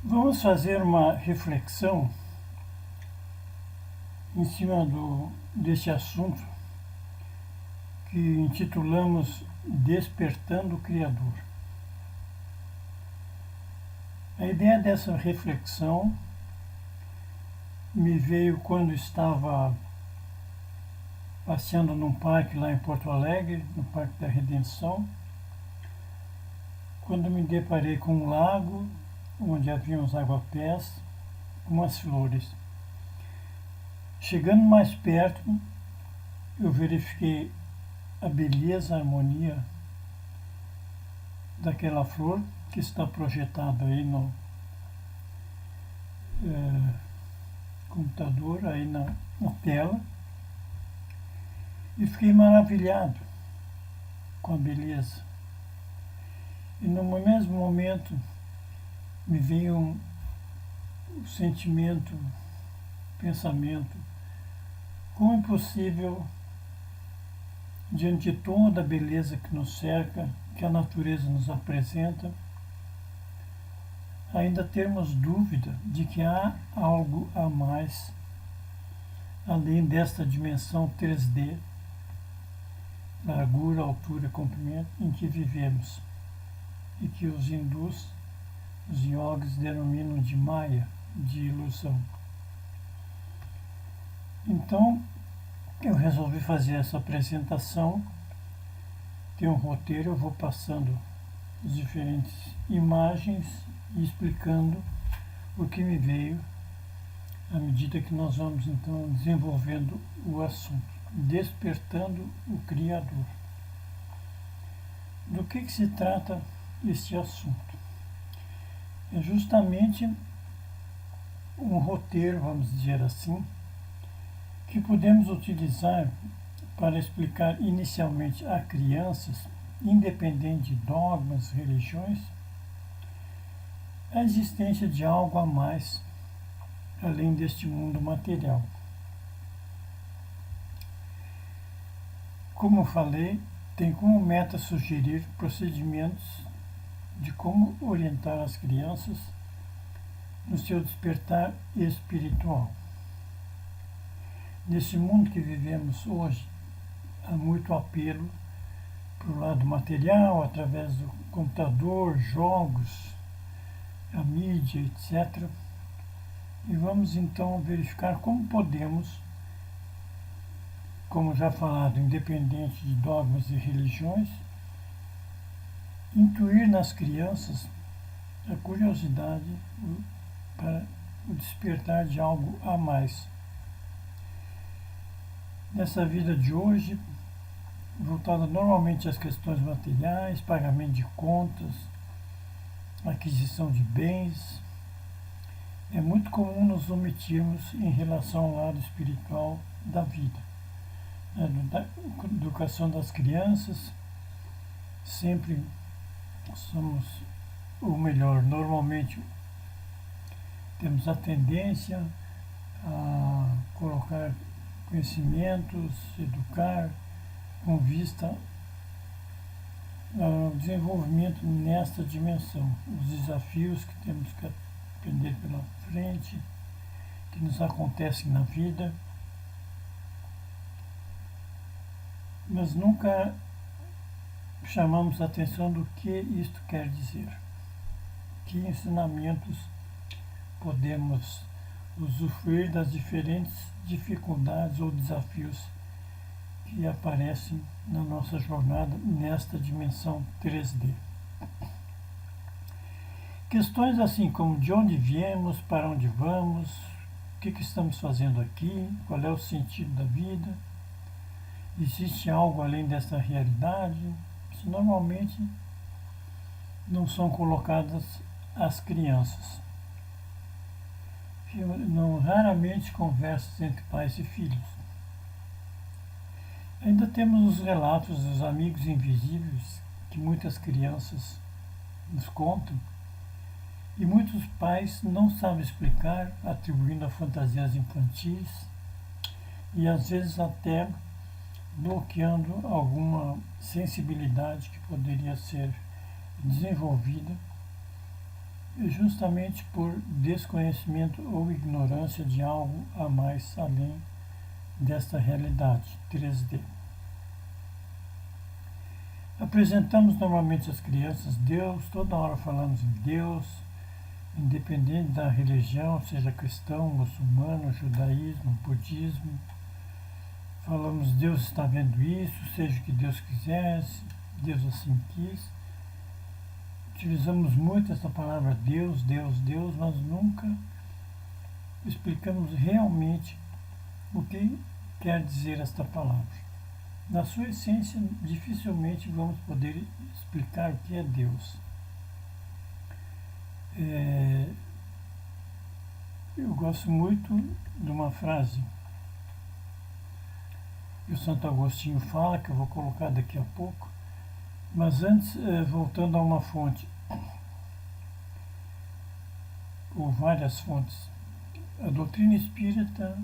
Vamos fazer uma reflexão em cima desse assunto que intitulamos Despertando o Criador. A ideia dessa reflexão me veio quando estava passeando num parque lá em Porto Alegre, no Parque da Redenção, quando me deparei com um lago onde havia uns aguapés, umas flores. Chegando mais perto, eu verifiquei a beleza, a harmonia daquela flor que está projetada aí no computador, aí na tela, e fiquei maravilhado com a beleza. E no mesmo momento me veio um sentimento, pensamento, como é possível, diante de toda a beleza que nos cerca, que a natureza nos apresenta, ainda termos dúvida de que há algo a mais, além desta dimensão 3D, largura, altura, comprimento, em que vivemos, e que os hindus, os yogis, denominam de Maya, de ilusão. Então, eu resolvi fazer essa apresentação. Tem um roteiro, eu vou passando as diferentes imagens e explicando o que me veio à medida que nós vamos então desenvolvendo o assunto, despertando o Criador. Do que se trata este assunto? É justamente um roteiro, vamos dizer assim, que podemos utilizar para explicar inicialmente a crianças, independente de dogmas, religiões, a existência de algo a mais, além deste mundo material. Como falei, tem como meta sugerir procedimentos de como orientar as crianças no seu despertar espiritual. Nesse mundo que vivemos hoje, há muito apelo para o lado material, através do computador, jogos, a mídia, etc. E vamos então verificar como podemos, como já falado, independente de dogmas e religiões, intuir nas crianças a curiosidade para o despertar de algo a mais. Nessa vida de hoje, voltada normalmente às questões materiais, pagamento de contas, aquisição de bens, é muito comum nos omitirmos em relação ao lado espiritual da vida. Da educação das crianças, sempre somos, ou melhor, normalmente temos a tendência a colocar conhecimentos, educar, com vista ao desenvolvimento nesta dimensão, os desafios que temos que aprender pela frente, que nos acontecem na vida, mas nunca chamamos a atenção do que isto quer dizer, que ensinamentos podemos usufruir das diferentes dificuldades ou desafios que aparecem na nossa jornada nesta dimensão 3D. Questões assim como de onde viemos, para onde vamos, o que estamos fazendo aqui, qual é o sentido da vida, existe algo além desta realidade, isso normalmente não são colocadas às crianças. Não, raramente conversas entre pais e filhos. Ainda temos os relatos dos amigos invisíveis que muitas crianças nos contam e muitos pais não sabem explicar, atribuindo a fantasias infantis e às vezes até bloqueando alguma sensibilidade que poderia ser desenvolvida justamente por desconhecimento ou ignorância de algo a mais além desta realidade 3D. Apresentamos normalmente às crianças Deus, toda hora falamos em Deus, independente da religião, seja cristão, muçulmano, judaísmo, budismo. Falamos Deus está vendo isso, seja o que Deus quisesse, Deus assim quis. Utilizamos muito essa palavra Deus, Deus, Deus, mas nunca explicamos realmente o que quer dizer esta palavra. Na sua essência, dificilmente vamos poder explicar o que é Deus. Eu gosto muito de uma frase que o Santo Agostinho fala, que eu vou colocar daqui a pouco, mas antes, voltando a uma fonte, ou várias fontes, a doutrina espírita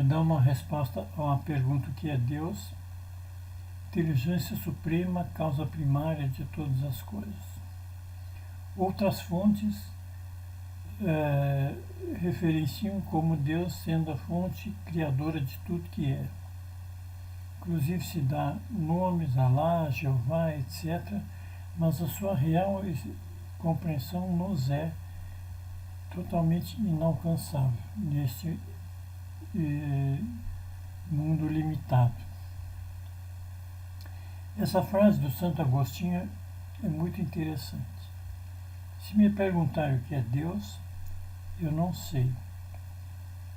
dá uma resposta a uma pergunta: o que é Deus? Inteligência suprema, causa primária de todas as coisas. Outras fontes referenciam como Deus sendo a fonte criadora de tudo que é. Inclusive se dá nomes, Alá, Jeová, etc., mas a sua real compreensão nos é totalmente inalcançável neste mundo limitado. Essa frase do Santo Agostinho é muito interessante. Se me perguntarem o que é Deus, eu não sei.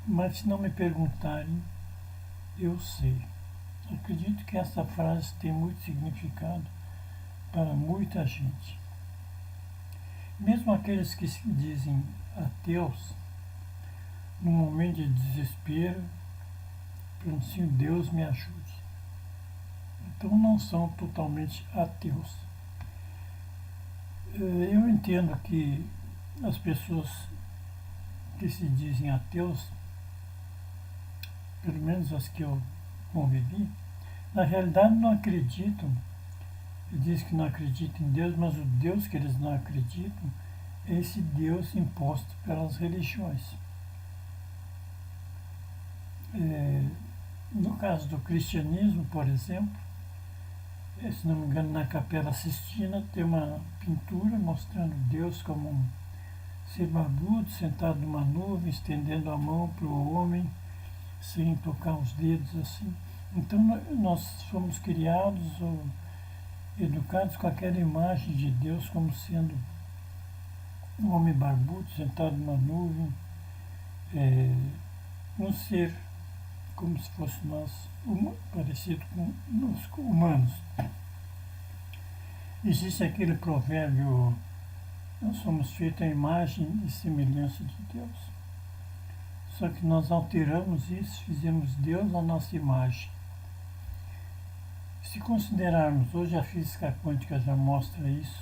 Mas se não me perguntarem, eu sei. Acredito que essa frase tem muito significado para muita gente. Mesmo aqueles que se dizem ateus, num momento de desespero, pronunciam Deus me ajude. Então não são totalmente ateus. Eu entendo que as pessoas que se dizem ateus, pelo menos as que eu convivi, na realidade não acreditam. Dizem que não acreditam em Deus, mas o Deus que eles não acreditam é esse Deus imposto pelas religiões. No caso do cristianismo, por exemplo, se não me engano, na Capela Sistina tem uma pintura mostrando Deus como um ser barbudo, sentado numa nuvem, estendendo a mão para o homem, sem tocar os dedos assim. Então nós fomos criados ou educados com aquela imagem de Deus como sendo um homem barbudo, sentado numa nuvem, um ser como se fosse nós, parecido com nós humanos. Existe aquele provérbio: nós somos feitos à imagem e semelhança de Deus. Só que nós alteramos isso, fizemos Deus a nossa imagem. Se considerarmos, hoje a física quântica já mostra isso,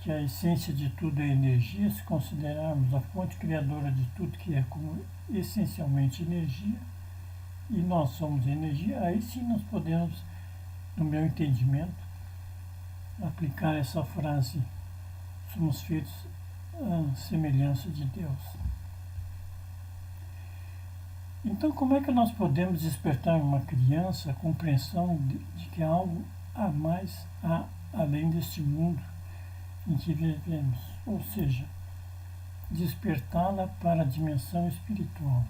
que a essência de tudo é energia. Se considerarmos a fonte criadora de tudo que é como essencialmente energia, e nós somos energia, aí sim nós podemos, no meu entendimento, aplicar essa frase: somos feitos à semelhança de Deus. Então, como é que nós podemos despertar em uma criança a compreensão de que há algo a mais além deste mundo em que vivemos? Ou seja, despertá-la para a dimensão espiritual.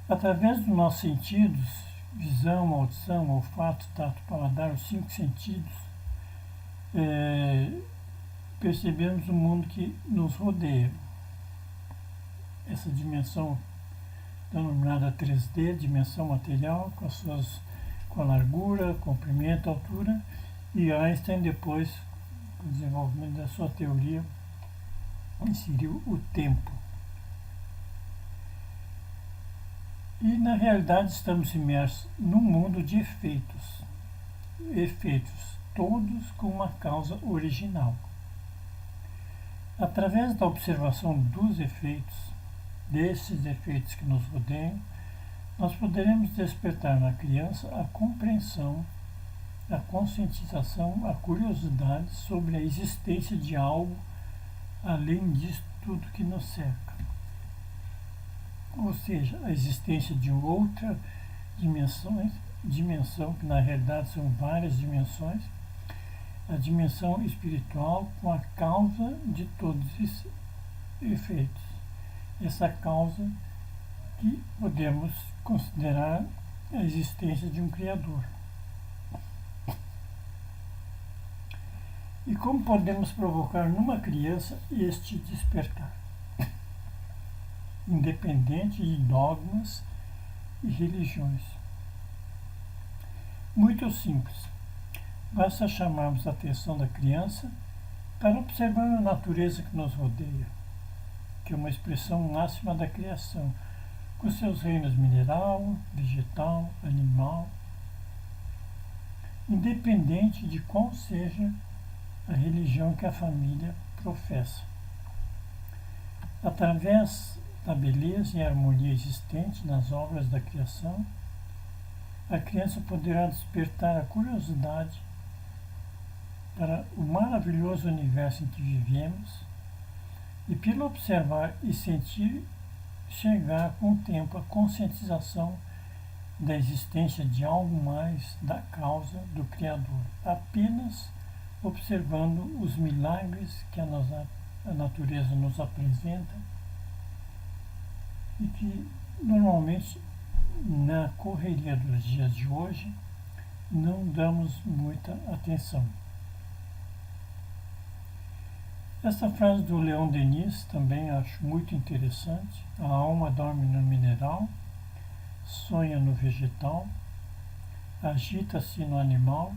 Através dos nossos sentidos, visão, audição, olfato, tato, paladar, os 5 sentidos, percebemos o mundo que nos rodeia. Essa dimensão denominada 3D, dimensão material, com a largura, comprimento, altura, e Einstein, depois, com o desenvolvimento da sua teoria, inseriu o tempo. E, na realidade, estamos imersos num mundo de efeitos, todos com uma causa original. Através da observação dos efeitos, desses efeitos que nos rodeiam, nós poderemos despertar na criança a compreensão a conscientização, a curiosidade sobre a existência de algo além disso tudo que nos cerca. Ou seja, a existência de outra dimensão, que na realidade são várias dimensões, a dimensão espiritual com a causa de todos esses efeitos. Essa causa que podemos considerar a existência de um Criador. E como podemos provocar numa criança este despertar? Independente de dogmas e religiões. Muito simples. Basta chamarmos a atenção da criança para observar a natureza que nos rodeia, que é uma expressão máxima da criação, com seus reinos mineral, vegetal, animal, independente de qual seja a religião que a família professa. Através da beleza e harmonia existente nas obras da criação, a criança poderá despertar a curiosidade para o maravilhoso universo em que vivemos e, pelo observar e sentir, chegar com o tempo à conscientização da existência de algo mais da causa do Criador, apenas observando os milagres que a natureza nos apresenta e que normalmente na correria dos dias de hoje não damos muita atenção. Essa frase do Leon Denis também acho muito interessante. A alma dorme no mineral, sonha no vegetal, agita-se no animal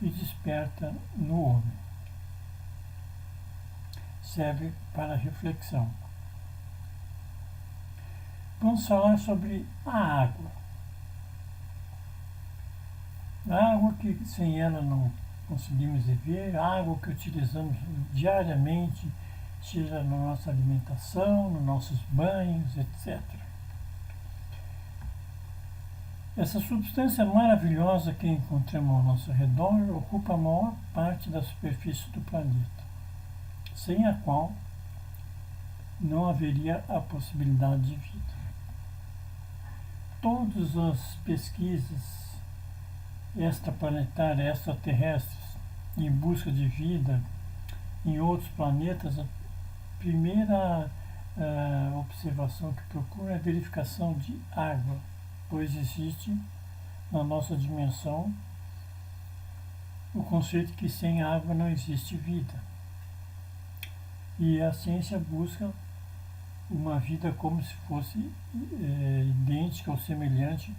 e desperta no homem. Serve para reflexão. Vamos falar sobre a água. A água que sem ela não conseguimos viver, a água que utilizamos diariamente, seja na nossa alimentação, nos nossos banhos, etc. Essa substância maravilhosa que encontramos ao nosso redor ocupa a maior parte da superfície do planeta, sem a qual não haveria a possibilidade de vida. Todas as pesquisas extraplanetárias, extraterrestres, em busca de vida em outros planetas, a primeira observação que procura é a verificação de água, pois existe na nossa dimensão o conceito que sem água não existe vida. E a ciência busca uma vida como se fosse idêntica ou semelhante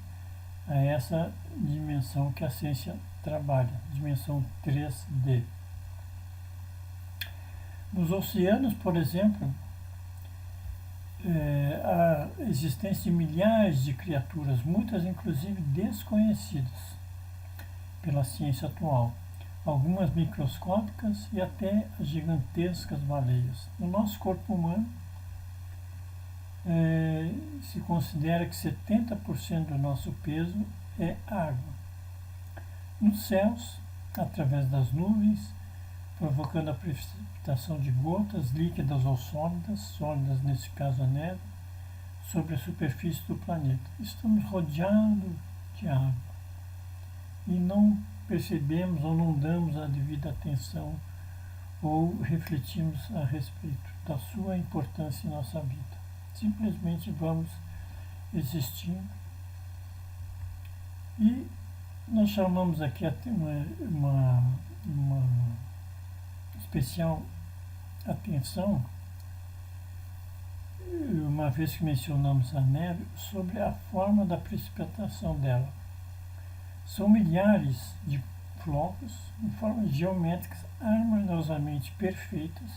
a essa dimensão que a ciência trabalha, dimensão 3D. Nos oceanos, por exemplo, a existência de milhares de criaturas, muitas inclusive desconhecidas pela ciência atual, algumas microscópicas e até as gigantescas baleias. No nosso corpo humano, se considera que 70% do nosso peso é água. Nos céus, através das nuvens, provocando a precipitação de gotas líquidas ou sólidas nesse caso a neve, sobre a superfície do planeta. Estamos rodeados de água e não percebemos ou não damos a devida atenção ou refletimos a respeito da sua importância em nossa vida. Simplesmente vamos existindo. E nós chamamos aqui uma especial atenção, uma vez que mencionamos a neve, sobre a forma da precipitação dela. São milhares de flocos em formas geométricas harmoniosamente perfeitas,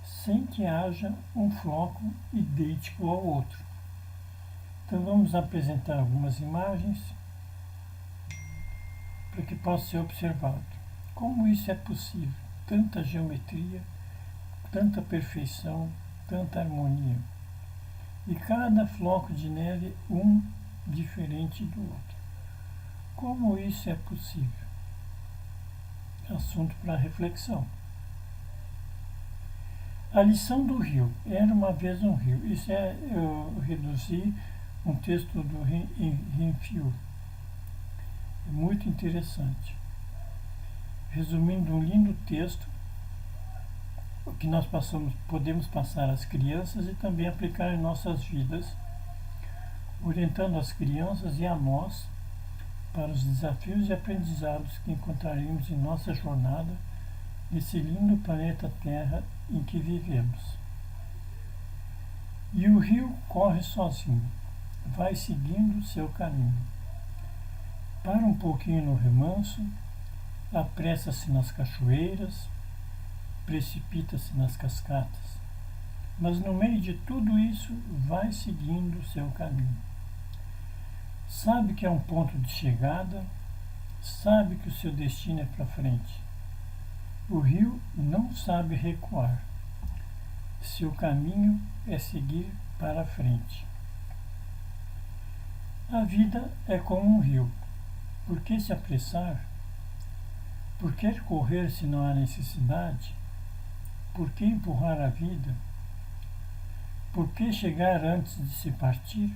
sem que haja um floco idêntico ao outro. Então vamos apresentar algumas imagens para que possa ser observado. Como isso é possível? Tanta geometria, tanta perfeição, tanta harmonia. E cada floco de neve um diferente do outro. Como isso é possível? Assunto para reflexão. A lição do rio. Era uma vez um rio. Isso eu reduzi um texto do Renfrew. É muito interessante. Resumindo um lindo texto, o que nós podemos passar às crianças e também aplicar em nossas vidas, orientando as crianças e a nós para os desafios e aprendizados que encontraremos em nossa jornada nesse lindo planeta Terra em que vivemos. E o rio corre sozinho, vai seguindo o seu caminho. Para um pouquinho no remanso, apressa-se nas cachoeiras, precipita-se nas cascatas, mas no meio de tudo isso vai seguindo o seu caminho. Sabe que é um ponto de chegada, sabe que o seu destino é para frente. O rio não sabe recuar. Seu caminho é seguir para frente. A vida é como um rio. Por que se apressar? Por que correr se não há necessidade? Por que empurrar a vida? Por que chegar antes de se partir?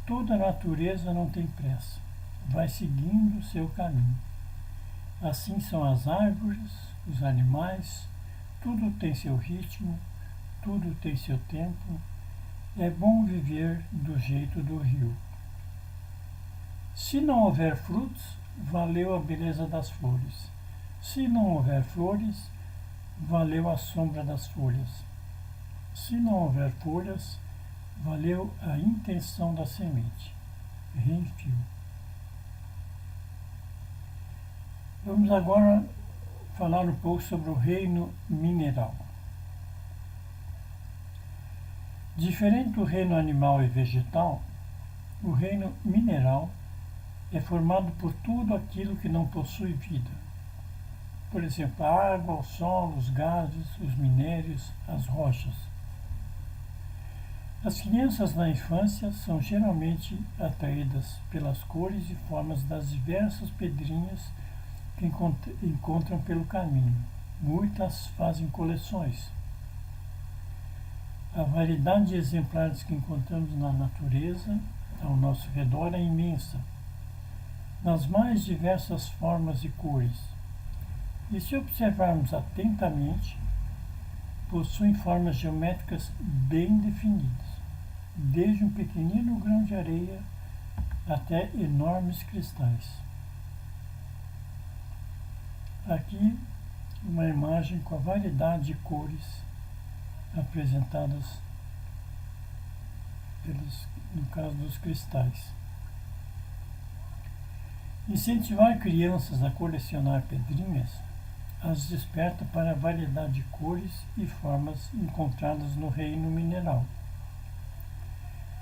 Toda a natureza não tem pressa, vai seguindo o seu caminho. Assim são as árvores, os animais, tudo tem seu ritmo, tudo tem seu tempo. É bom viver do jeito do rio. Se não houver frutos, valeu a beleza das flores. Se não houver flores, valeu a sombra das folhas. Se não houver folhas, valeu a intenção da semente. Renfrew. Vamos agora falar um pouco sobre o reino mineral. Diferente do reino animal e vegetal, o reino mineral é formado por tudo aquilo que não possui vida. Por exemplo, a água, o solo, os gases, os minérios, as rochas. As crianças na infância são geralmente atraídas pelas cores e formas das diversas pedrinhas que encontram pelo caminho. Muitas fazem coleções. A variedade de exemplares que encontramos na natureza ao nosso redor é imensa, nas mais diversas formas e cores. E se observarmos atentamente, possuem formas geométricas bem definidas, desde um pequenino grão de areia até enormes cristais. Aqui uma imagem com a variedade de cores apresentadas no caso dos cristais. Incentivar crianças a colecionar pedrinhas as desperta para a variedade de cores e formas encontradas no reino mineral.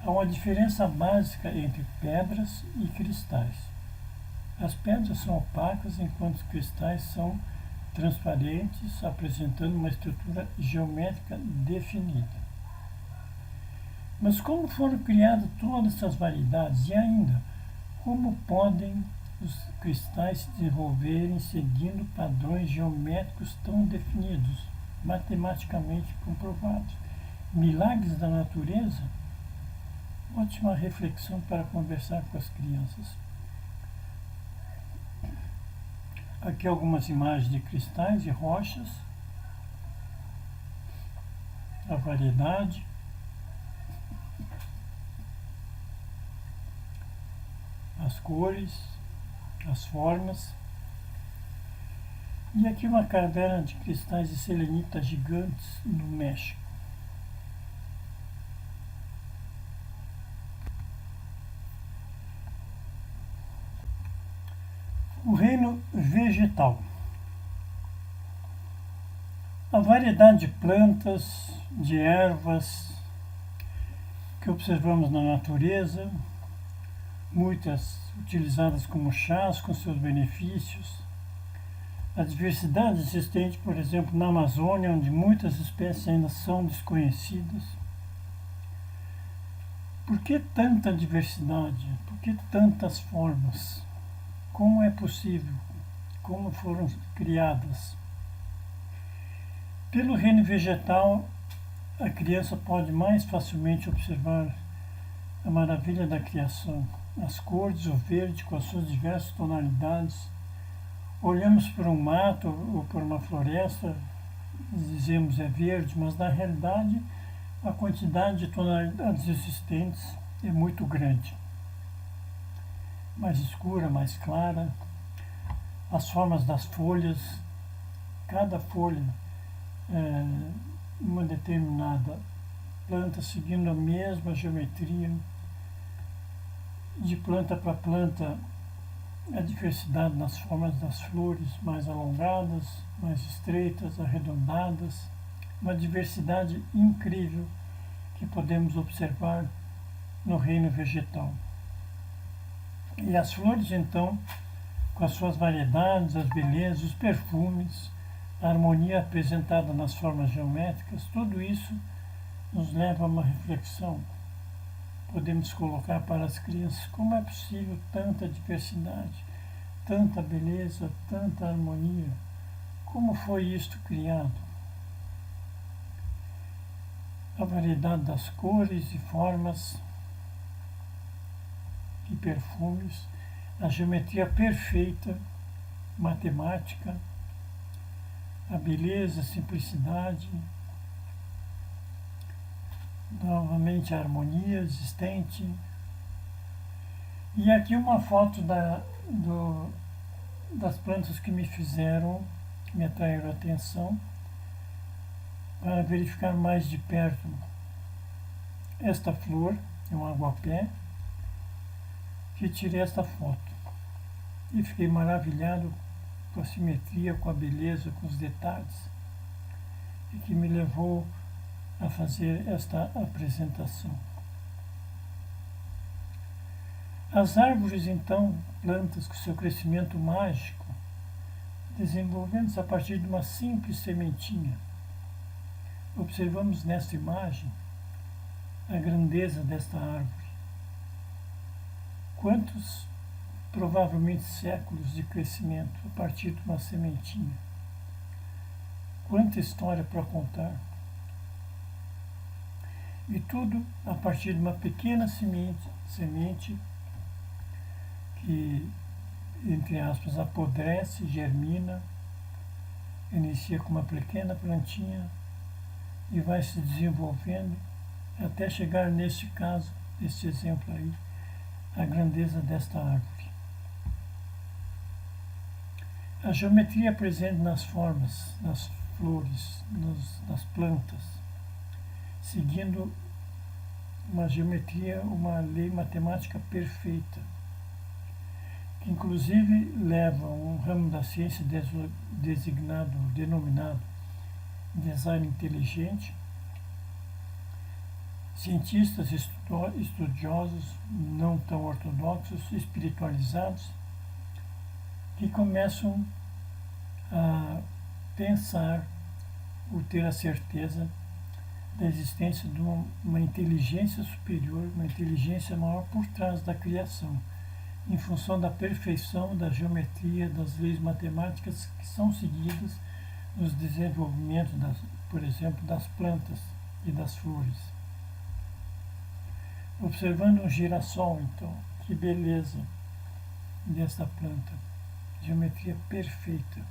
Há uma diferença básica entre pedras e cristais. As pedras são opacas, enquanto os cristais são transparentes, apresentando uma estrutura geométrica definida. Mas como foram criadas todas essas variedades e ainda, como podem os cristais se desenvolverem seguindo padrões geométricos tão definidos, matematicamente comprovados? Milagres da natureza? Ótima reflexão para conversar com as crianças. Aqui algumas imagens de cristais e rochas, a variedade. As cores, as formas. E aqui uma caverna de cristais de selenita gigantes no México. O reino vegetal. A variedade de plantas, de ervas que observamos na natureza, muitas utilizadas como chás com seus benefícios. A diversidade existente, por exemplo, na Amazônia, onde muitas espécies ainda são desconhecidas. Por que tanta diversidade? Por que tantas formas? Como é possível? Como foram criadas? Pelo reino vegetal, a criança pode mais facilmente observar a maravilha da criação, as cores, o verde com as suas diversas tonalidades. Olhamos para um mato ou para uma floresta, dizemos é verde, mas na realidade a quantidade de tonalidades existentes é muito grande. Mais escura, mais clara, as formas das folhas, cada folha uma determinada planta seguindo a mesma geometria, de planta para planta, a diversidade nas formas das flores, mais alongadas, mais estreitas, arredondadas, uma diversidade incrível que podemos observar no reino vegetal. E as flores, então, com as suas variedades, as belezas, os perfumes, a harmonia apresentada nas formas geométricas, tudo isso nos leva a uma reflexão. Podemos colocar para as crianças como é possível tanta diversidade, tanta beleza, tanta harmonia. Como foi isto criado? A variedade das cores e formas e perfumes, a geometria perfeita, matemática, a beleza, a simplicidade, novamente a harmonia existente. E aqui uma foto das plantas que me atraíram a atenção, para verificar mais de perto. Esta flor é um aguapé, que tirei esta foto. E fiquei maravilhado com a simetria, com a beleza, com os detalhes, e que me levou a fazer esta apresentação. As árvores, então, plantas com seu crescimento mágico, desenvolvendo-se a partir de uma simples sementinha. Observamos nesta imagem a grandeza desta árvore. Quantos, provavelmente, séculos de crescimento a partir de uma sementinha. Quanta história para contar. E tudo a partir de uma pequena semente que, entre aspas, apodrece, germina, inicia com uma pequena plantinha e vai se desenvolvendo até chegar, neste caso, neste exemplo aí, a grandeza desta árvore. A geometria presente nas formas, nas flores, nas plantas, seguindo uma geometria, uma lei matemática perfeita, que inclusive leva um ramo da ciência denominado design inteligente. Cientistas estudiosos, não tão ortodoxos, espiritualizados, que começam a pensar ou ter a certeza da existência de uma inteligência superior, uma inteligência maior por trás da criação, em função da perfeição da geometria, das leis matemáticas que são seguidas nos desenvolvimentos, por exemplo, das plantas e das flores. Observando um girassol, então, que beleza desta planta, geometria perfeita,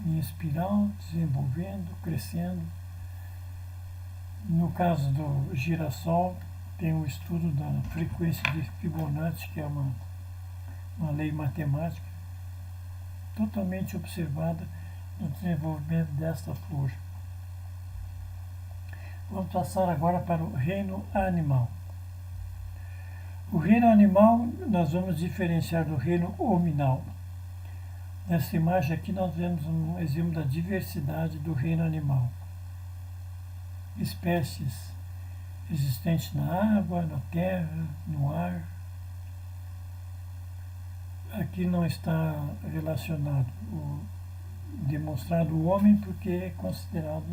em espiral, desenvolvendo, crescendo. No caso do girassol, tem o estudo da frequência de Fibonacci, que é uma lei matemática totalmente observada no desenvolvimento desta flor. Vamos passar agora para o reino animal. O reino animal nós vamos diferenciar do reino hominal. Nessa imagem aqui nós vemos um exemplo da diversidade do reino animal. Espécies existentes na água, na terra, no ar. Aqui não está relacionado, demonstrado o homem, porque é considerado,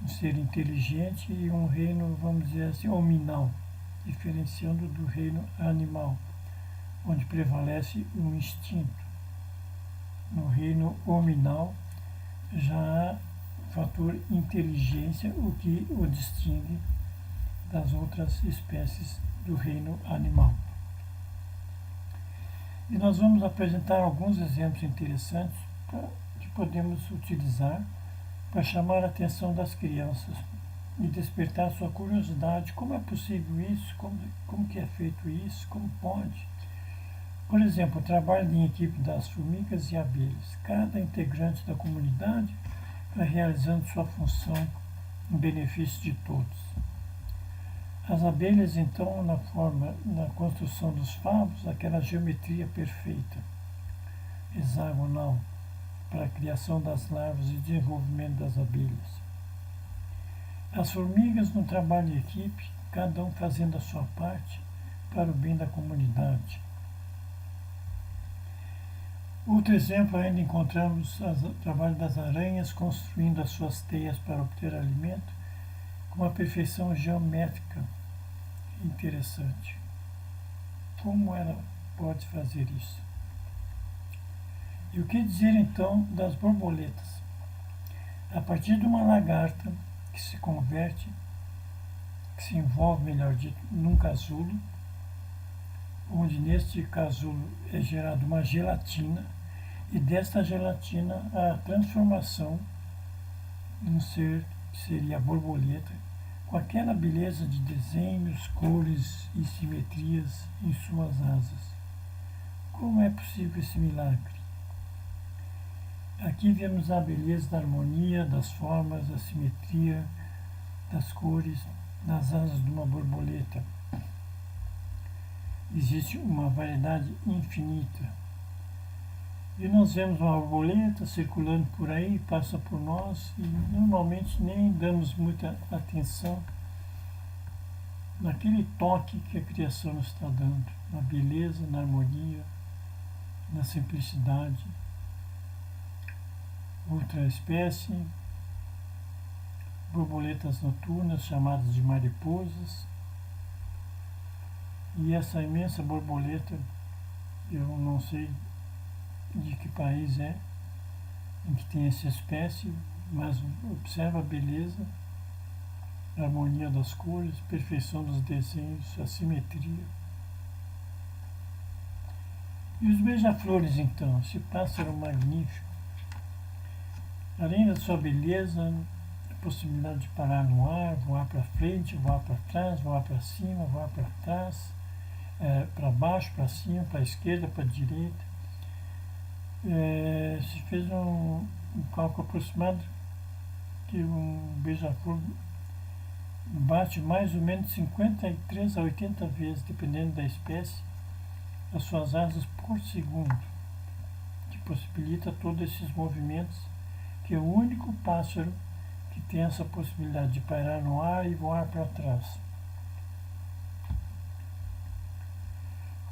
um ser inteligente, e um reino, vamos dizer assim, hominal, diferenciando do reino animal, onde prevalece o instinto. No reino hominal já há fator inteligência, o que o distingue das outras espécies do reino animal. E nós vamos apresentar alguns exemplos interessantes que podemos utilizar para chamar a atenção das crianças e despertar sua curiosidade. Como é possível isso? Como que é feito isso? Como pode? Por exemplo, o trabalho em equipe das formigas e abelhas. Cada integrante da comunidade vai realizando sua função em benefício de todos. As abelhas, então, na construção dos favos, aquela geometria perfeita, hexagonal, para a criação das larvas e desenvolvimento das abelhas. As formigas, no trabalho em equipe, cada um fazendo a sua parte para o bem da comunidade. Outro exemplo ainda encontramos o trabalho das aranhas construindo as suas teias para obter alimento com uma perfeição geométrica interessante. Como ela pode fazer isso? E o que dizer então das borboletas? A partir de uma lagarta que se converte, que se envolve, melhor dito, num casulo, onde neste casulo é gerada uma gelatina, e desta gelatina a transformação num ser que seria a borboleta, com aquela beleza de desenhos, cores e simetrias em suas asas. Como é possível esse milagre? Aqui vemos a beleza da harmonia, das formas, da simetria, das cores, nas asas de uma borboleta. Existe uma variedade infinita. E nós vemos uma borboleta circulando por aí, passa por nós, e normalmente nem damos muita atenção naquele toque que a criação nos está dando, na beleza, na harmonia, na simplicidade. Outra espécie, borboletas noturnas, chamadas de mariposas. E essa imensa borboleta, eu não sei de que país é em que tem essa espécie, mas observa a beleza, a harmonia das cores, a perfeição dos desenhos, a simetria. E os beija-flores, então, esse pássaro magnífico, além da sua beleza, a possibilidade de parar no ar, voar para frente, voar para trás, voar para cima, voar para trás, para baixo, para cima, para a esquerda, para a direita. Se fez um cálculo aproximado que um beija-flor bate mais ou menos 53 a 80 vezes, dependendo da espécie, as suas asas por segundo, que possibilita todos esses movimentos, que é o único pássaro que tem essa possibilidade de parar no ar e voar para trás.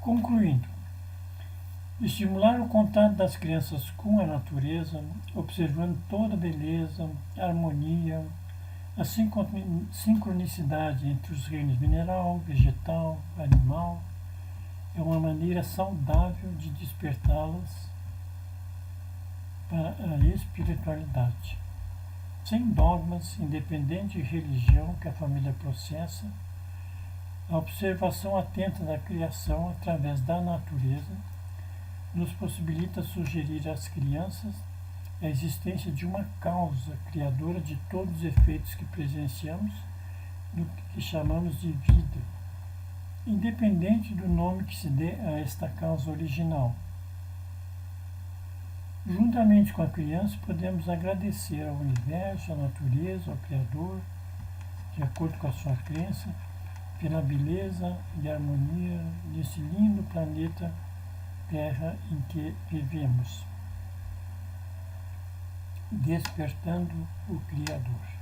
Concluindo, estimular o contato das crianças com a natureza, observando toda a beleza, a harmonia, a sincronicidade entre os reinos mineral, vegetal, animal, é uma maneira saudável de despertá-las para a espiritualidade. Sem dogmas, independente de religião que a família processa, a observação atenta da criação através da natureza nos possibilita sugerir às crianças a existência de uma causa criadora de todos os efeitos que presenciamos no que chamamos de vida, independente do nome que se dê a esta causa original. Juntamente com a criança, podemos agradecer ao universo, à natureza, ao Criador, de acordo com a sua crença, pela beleza e harmonia desse lindo planeta Terra em que vivemos, despertando o Criador.